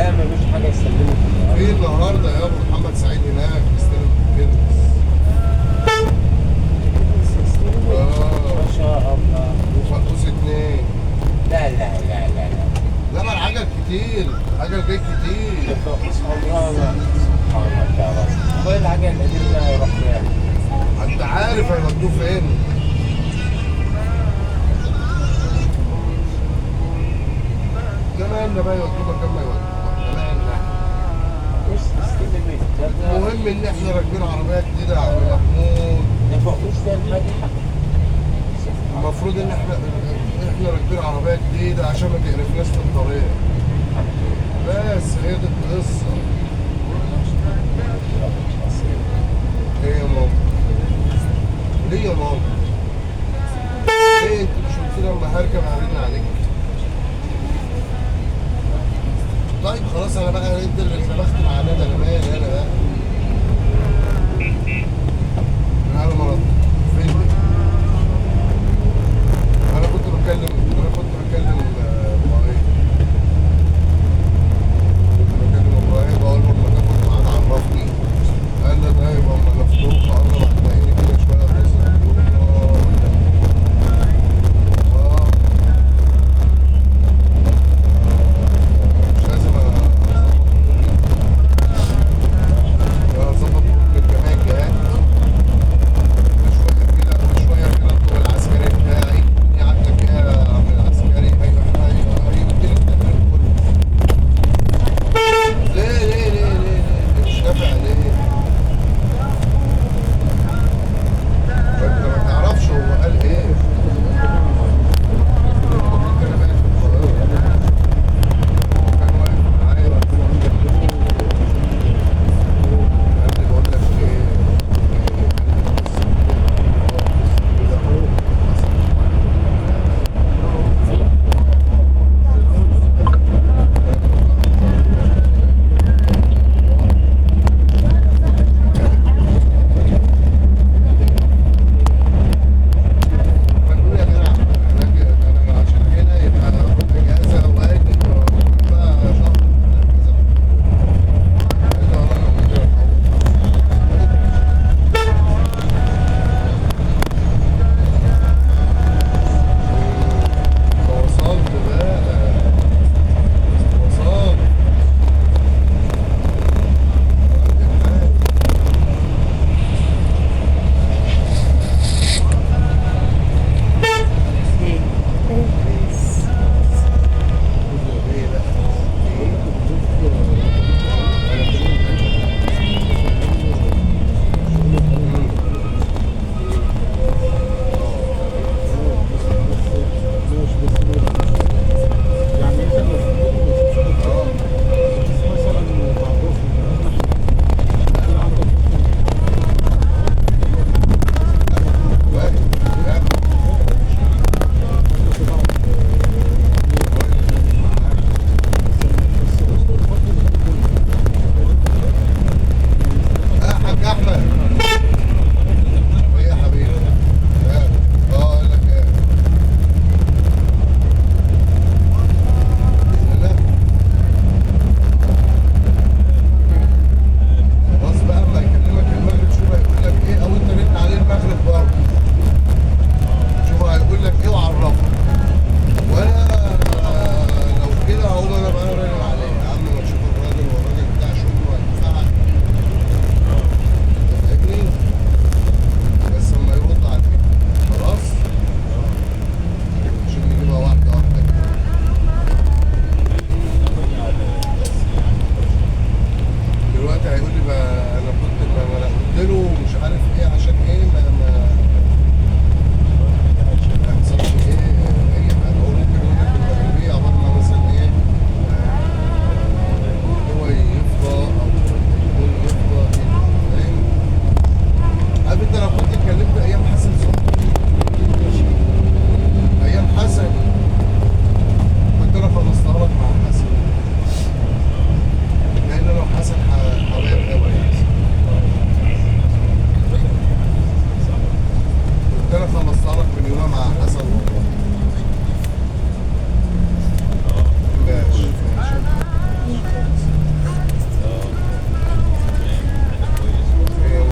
لا ملوش حاجه يسلمك في النهارده يا ابو محمد سعيد هناك بيستلم الكنز. ما شاء الله. وفقوس اتنين. لا لا لا لا لا. لا ما العجل كتير، العجل جاي كتير. الفقوس عمرها ما سبحانك يا رب. كل العجل القديم ده يروح فين؟ انت عارف هيودوه فين؟ زماننا بقى يودوه مكان ما يودوه زماننا. مش تستلم الجبل. المهم ان احنا راكبين عربيه جديده يا عم محمود. الفقوس ده الحاجة. المفروض ان احنا راكبين عربيه جديده عشان ما تقرفناش في الطريق. بس هي دي القصه. ايه يا ماما؟ ليه يا ماما؟ ليه انت مش قلت لي لما هركب هرن عليك؟ طيب خلاص انا بقى انت اللي اتلبخت مع ندى، انا مالي انا بقى. انا مرضت.